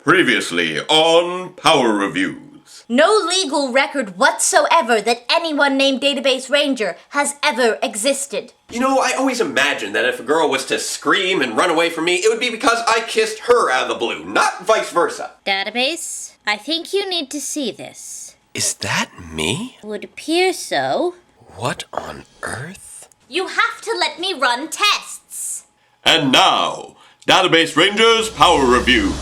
Previously on Power Reviews. No legal record whatsoever that anyone named Database Ranger has ever existed. You know, I always imagined that if a girl was to scream and run away from me, it would be because I kissed her out of the blue, not vice versa. Database, I think you need to see this. Is that me? Would appear so. What on earth? You have to let me run tests. And now, Database Rangers Power Review.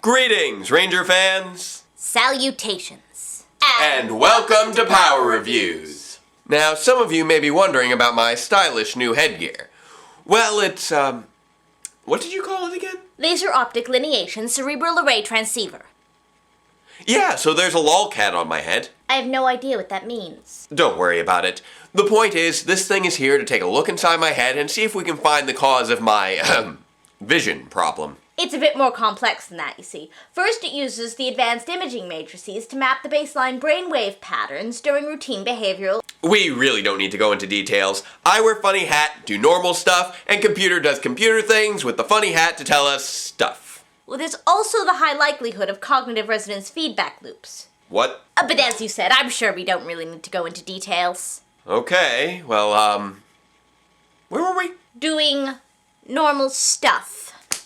Greetings, Ranger fans! Salutations. And welcome to Power Reviews! Now, some of you may be wondering about my stylish new headgear. Well, it's, what did you call it again? Laser optic lineation cerebral array transceiver. Yeah, so there's a lolcat on my head. I have no idea what that means. Don't worry about it. The point is, this thing is here to take a look inside my head and see if we can find the cause of my, vision problem. It's a bit more complex than that, you see. First, it uses the advanced imaging matrices to map the baseline brainwave patterns during routine behavioral... We really don't need to go into details. I wear funny hat, do normal stuff, and computer does computer things with the funny hat to tell us stuff. Well, there's also the high likelihood of cognitive resonance feedback loops. What? But as you said, I'm sure we don't really need to go into details. Okay, well, where were we? Doing normal stuff,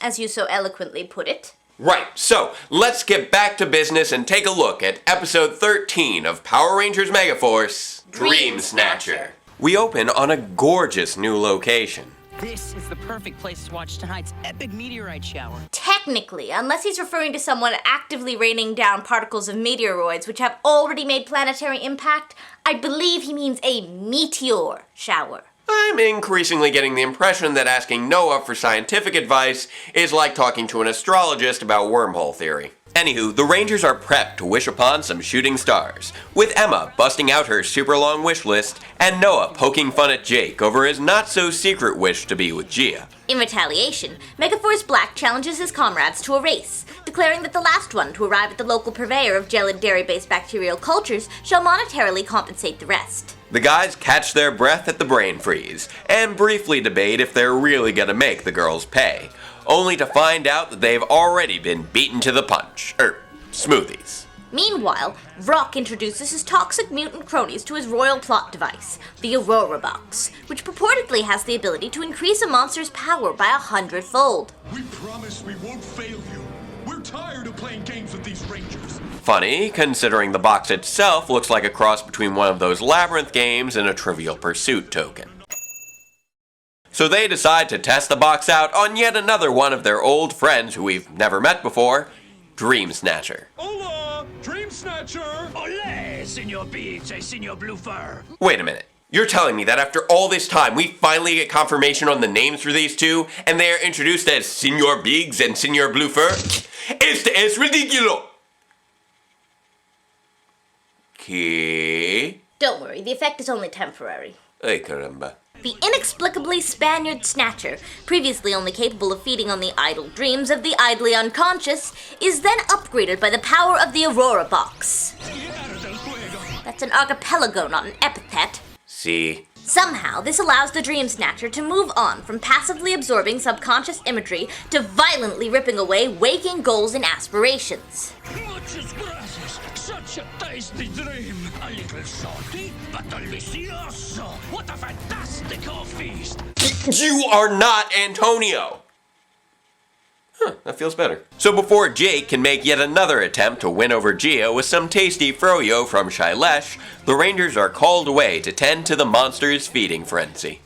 as you so eloquently put it. Right, so let's get back to business and take a look at episode 13 of Power Rangers Megaforce, Dream Snatcher. We open on a gorgeous new location. This is the perfect place to watch tonight's epic meteorite shower. Technically, unless he's referring to someone actively raining down particles of meteoroids which have already made planetary impact, I believe he means a meteor shower. I'm increasingly getting the impression that asking Noah for scientific advice is like talking to an astrologist about wormhole theory. Anywho, the Rangers are prepped to wish upon some shooting stars, with Emma busting out her super long wish list and Noah poking fun at Jake over his not-so-secret wish to be with Gia. In retaliation, Megaforce Black challenges his comrades to a race, declaring that the last one to arrive at the local purveyor of gelid dairy-based bacterial cultures shall monetarily compensate the rest. The guys catch their breath at the brain freeze, and briefly debate if they're really gonna make the girls pay, only to find out that they've already been beaten to the punch. Smoothies. Meanwhile, Vrock introduces his toxic mutant cronies to his royal plot device, the Aurora Box, which purportedly has the ability to increase a monster's power by 100-fold. We promise we won't fail you. We're tired of playing games with these Rangers. Funny, considering the box itself looks like a cross between one of those Labyrinth games and a Trivial Pursuit token. So they decide to test the box out on yet another one of their old friends who we've never met before, Dream Snatcher. Hola, Dream Snatcher! Olé, Senor Beats and Senor Blue-Fur. Wait a minute. You're telling me that after all this time, we finally get confirmation on the names for these two, and they are introduced as Senor Biggs and Senor Blue-Fur? Este es ridículo! ¿Qué? Don't worry, the effect is only temporary. Ay, caramba. The inexplicably Spaniard Snatcher, previously only capable of feeding on the idle dreams of the idly unconscious, is then upgraded by the power of the Aurora Box. That's an archipelago, not an epithet. See? Somehow, this allows the Dream Snatcher to move on from passively absorbing subconscious imagery to violently ripping away waking goals and aspirations. Muchas gracias. Such a tasty dream. A little salty, but delicioso. What a fantastical feast. You are not Antonio! Huh, that feels better. So before Jake can make yet another attempt to win over Gia with some tasty froyo from Shailesh, the Rangers are called away to tend to the monster's feeding frenzy.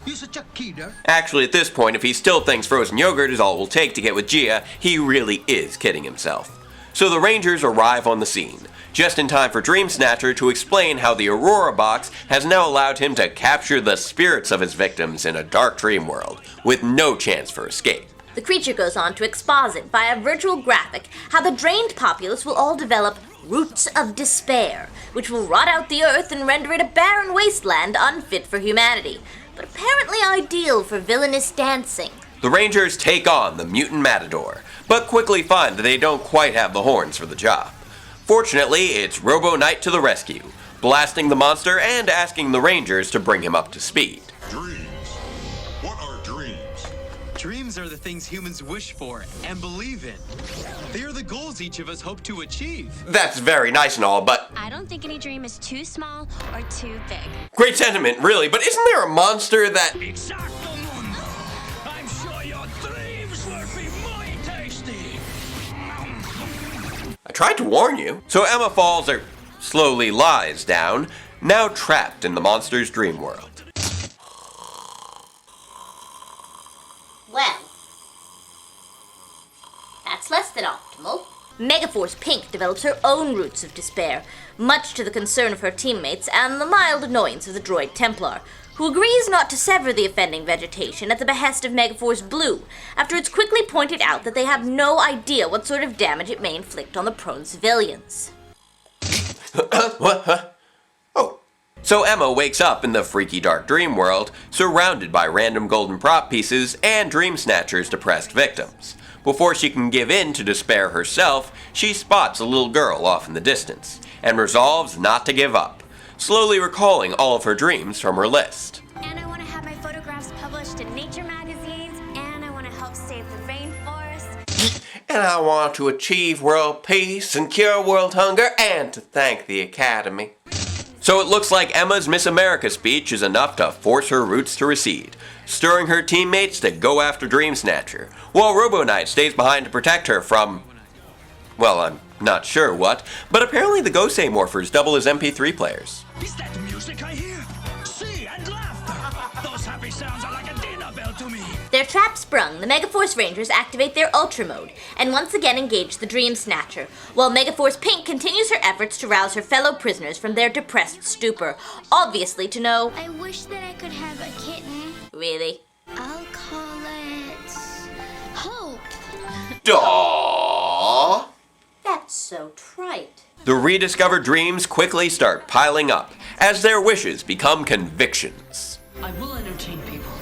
Actually, at this point, if he still thinks frozen yogurt is all it will take to get with Gia, he really is kidding himself. So the Rangers arrive on the scene, just in time for Dream Snatcher to explain how the Aurora Box has now allowed him to capture the spirits of his victims in a dark dream world, with no chance for escape. The creature goes on to exposit via virtual graphic how the drained populace will all develop roots of despair, which will rot out the earth and render it a barren wasteland unfit for humanity, but apparently ideal for villainous dancing. The Rangers take on the mutant matador, but quickly find that they don't quite have the horns for the job. Fortunately, it's Robo Knight to the rescue, blasting the monster and asking the Rangers to bring him up to speed. Dreams. What are dreams? Dreams are the things humans wish for and believe in. They are the goals each of us hope to achieve. That's very nice and all, but I don't think any dream is too small or too big. great sentiment, really, but isn't there a monster that... Exacto mundo. I'm sure your dreams will be muy tasty. I tried to warn you. So Emma falls, or slowly lies down, now trapped in the monster's dream world. Well, that's less than optimal. Megaforce Pink develops her own roots of despair, much to the concern of her teammates and the mild annoyance of the droid Templar, who agrees not to sever the offending vegetation at the behest of Megaforce Blue, after it's quickly pointed out that they have no idea what sort of damage it may inflict on the prone civilians. What? Huh? Oh. So Emma wakes up in the freaky dark dream world, surrounded by random golden prop pieces and Dream Snatcher's depressed victims. Before she can give in to despair herself, she spots a little girl off in the distance, and resolves not to give up, slowly recalling all of her dreams from her list. And I want to have my photographs published in nature magazines, and I want to help save the rainforest. And I want to achieve world peace and cure world hunger, and to thank the Academy. So it looks like Emma's Miss America speech is enough to force her roots to recede, stirring her teammates to go after Dream Snatcher, while Robo Knight stays behind to protect her from... well, I'm not sure what, but apparently the Gosei morphers double as MP3 players. Is that music I hear? See, and laughter. Those happy sounds are like a dinner bell to me. Their trap sprung, the Megaforce Rangers activate their Ultra Mode, and once again engage the Dream Snatcher, while Megaforce Pink continues her efforts to rouse her fellow prisoners from their depressed stupor, obviously to no... I wish that I could have a kitten. Really? I'll call it Hope. Aww. That's so trite. The rediscovered dreams quickly start piling up, as their wishes become convictions. I will entertain people.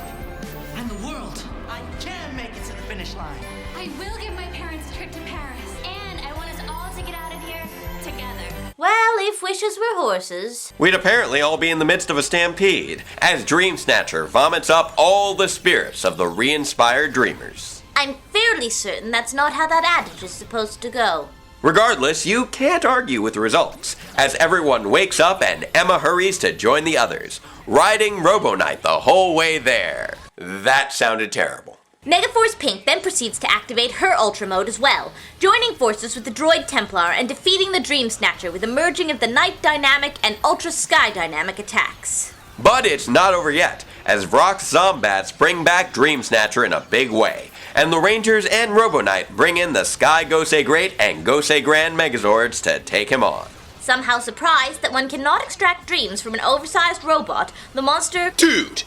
And the world. I can make it to the finish line. I will give my parents a trip to Paris. And I want us all to get out of here together. Well, if wishes were horses... We'd apparently all be in the midst of a stampede, as Dream Snatcher vomits up all the spirits of the re-inspired dreamers. I'm fairly certain that's not how that adage is supposed to go. Regardless, you can't argue with the results, as everyone wakes up and Emma hurries to join the others, riding Robo Knight the whole way there. That sounded terrible. Megaforce Pink then proceeds to activate her Ultra Mode as well, joining forces with the Droid Templar and defeating the Dream Snatcher with a merging of the Night Dynamic and Ultra Sky Dynamic attacks. But it's not over yet, as Vrock's Zombats bring back Dream Snatcher in a big way, and the Rangers and Robo Knight bring in the Sky Gosei Great and Gosei Grand Megazords to take him on. Somehow surprised that one cannot extract dreams from an oversized robot, the monster... Dude!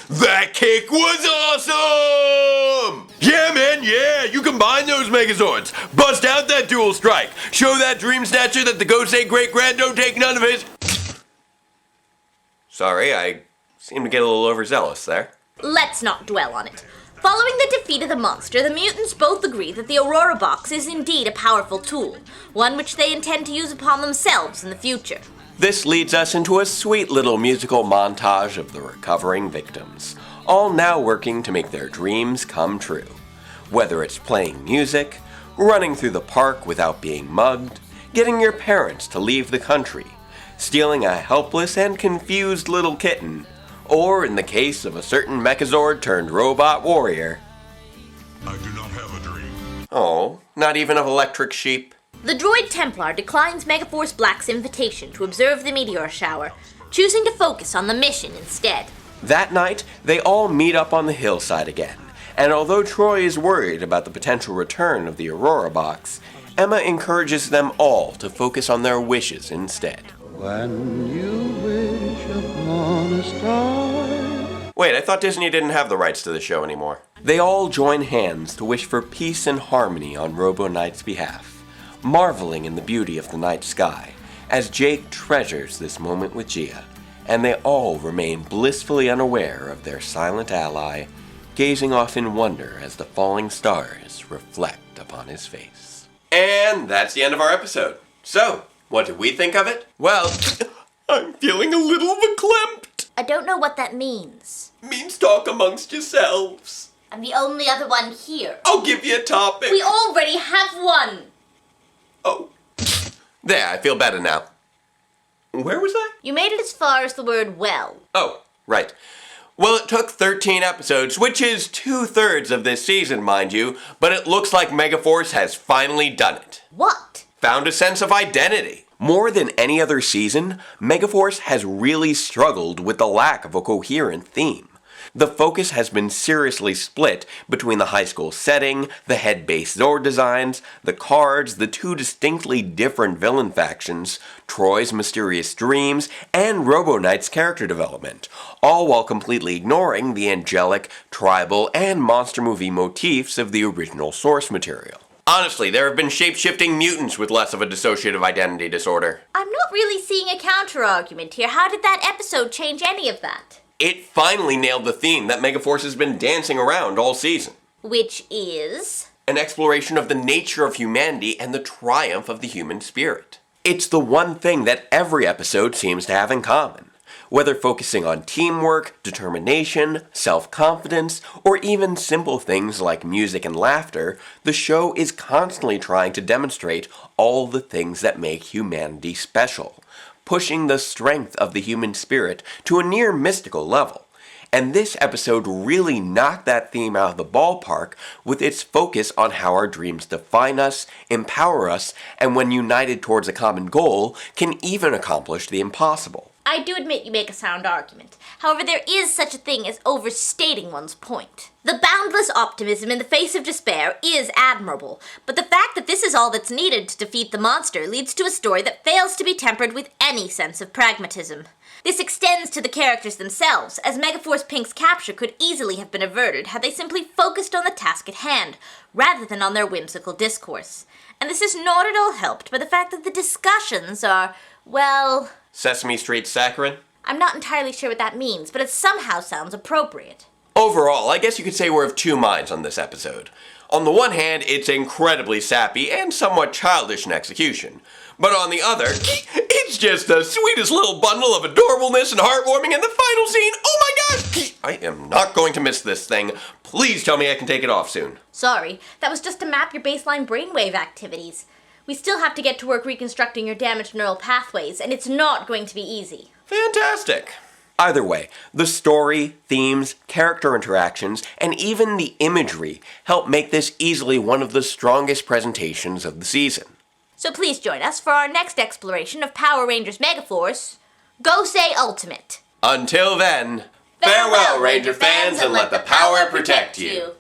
That kick was awesome! Yeah, man, yeah! You combine those Megazords! Bust out that dual strike! Show that Dream Snatcher that the Gosei Great Grand don't take none of his... Sorry, I seem to get a little overzealous there. Let's not dwell on it. Following the defeat of the monster, the mutants both agree that the Aurora Box is indeed a powerful tool, one which they intend to use upon themselves in the future. This leads us into a sweet little musical montage of the recovering victims, all now working to make their dreams come true. Whether it's playing music, running through the park without being mugged, getting your parents to leave the country, stealing a helpless and confused little kitten, or in the case of a certain Megazord turned robot warrior. I do not have a dream. Oh, not even of electric sheep? The Droid Templar declines Megaforce Black's invitation to observe the meteor shower, choosing to focus on the mission instead. That night, they all meet up on the hillside again, and although Troy is worried about the potential return of the Aurora Box, Emma encourages them all to focus on their wishes instead. When you wish upon a star. Wait, I thought Disney didn't have the rights to the show anymore. They all join hands to wish for peace and harmony on Robo Knight's behalf, marveling in the beauty of the night sky, as Jake treasures this moment with Gia, and they all remain blissfully unaware of their silent ally, gazing off in wonder as the falling stars reflect upon his face. And that's the end of our episode. So, what did we think of it? Well, I'm feeling a little verklempt. I don't know what that means. Means talk amongst yourselves. I'm the only other one here. I'll give you a topic. We already have one! Oh. There, I feel better now. Where was I? You made it as far as the word well. Oh, right. Well, it took 13 episodes, which is 2/3 of this season, mind you, but it looks like Megaforce has finally done it. What? Found a sense of identity. More than any other season, Megaforce has really struggled with the lack of a coherent theme. The focus has been seriously split between the high school setting, the head-based Zord designs, the cards, the two distinctly different villain factions, Troy's mysterious dreams, and Robo Knight's character development, all while completely ignoring the angelic, tribal, and monster movie motifs of the original source material. Honestly, there have been shape-shifting mutants with less of a dissociative identity disorder. I'm not really seeing a counter-argument here. How did that episode change any of that? It finally nailed the theme that Megaforce has been dancing around all season. Which is? An exploration of the nature of humanity and the triumph of the human spirit. It's the one thing that every episode seems to have in common. Whether focusing on teamwork, determination, self-confidence, or even simple things like music and laughter, the show is constantly trying to demonstrate all the things that make humanity special, pushing the strength of the human spirit to a near mystical level. And this episode really knocked that theme out of the ballpark with its focus on how our dreams define us, empower us, and when united towards a common goal, can even accomplish the impossible. I do admit you make a sound argument. However, there is such a thing as overstating one's point. The boundless optimism in the face of despair is admirable, but the fact that this is all that's needed to defeat the monster leads to a story that fails to be tempered with any sense of pragmatism. This extends to the characters themselves, as Megaforce Pink's capture could easily have been averted had they simply focused on the task at hand, rather than on their whimsical discourse. And this is not at all helped by the fact that the discussions are, well... Sesame Street saccharine? I'm not entirely sure what that means, but it somehow sounds appropriate. Overall, I guess you could say we're of two minds on this episode. On the one hand, it's incredibly sappy and somewhat childish in execution. But on the other, it's just the sweetest little bundle of adorableness and heartwarming in the final scene. Oh my gosh! I am not going to miss this thing. Please tell me I can take it off soon. Sorry, that was just to map your baseline brainwave activities. We still have to get to work reconstructing your damaged neural pathways, and it's not going to be easy. Fantastic. Either way, the story, themes, character interactions, and even the imagery help make this easily one of the strongest presentations of the season. So please join us for our next exploration of Power Rangers Megaforce, Gosei Ultimate. Until then, farewell, Ranger fans, and let the power protect you.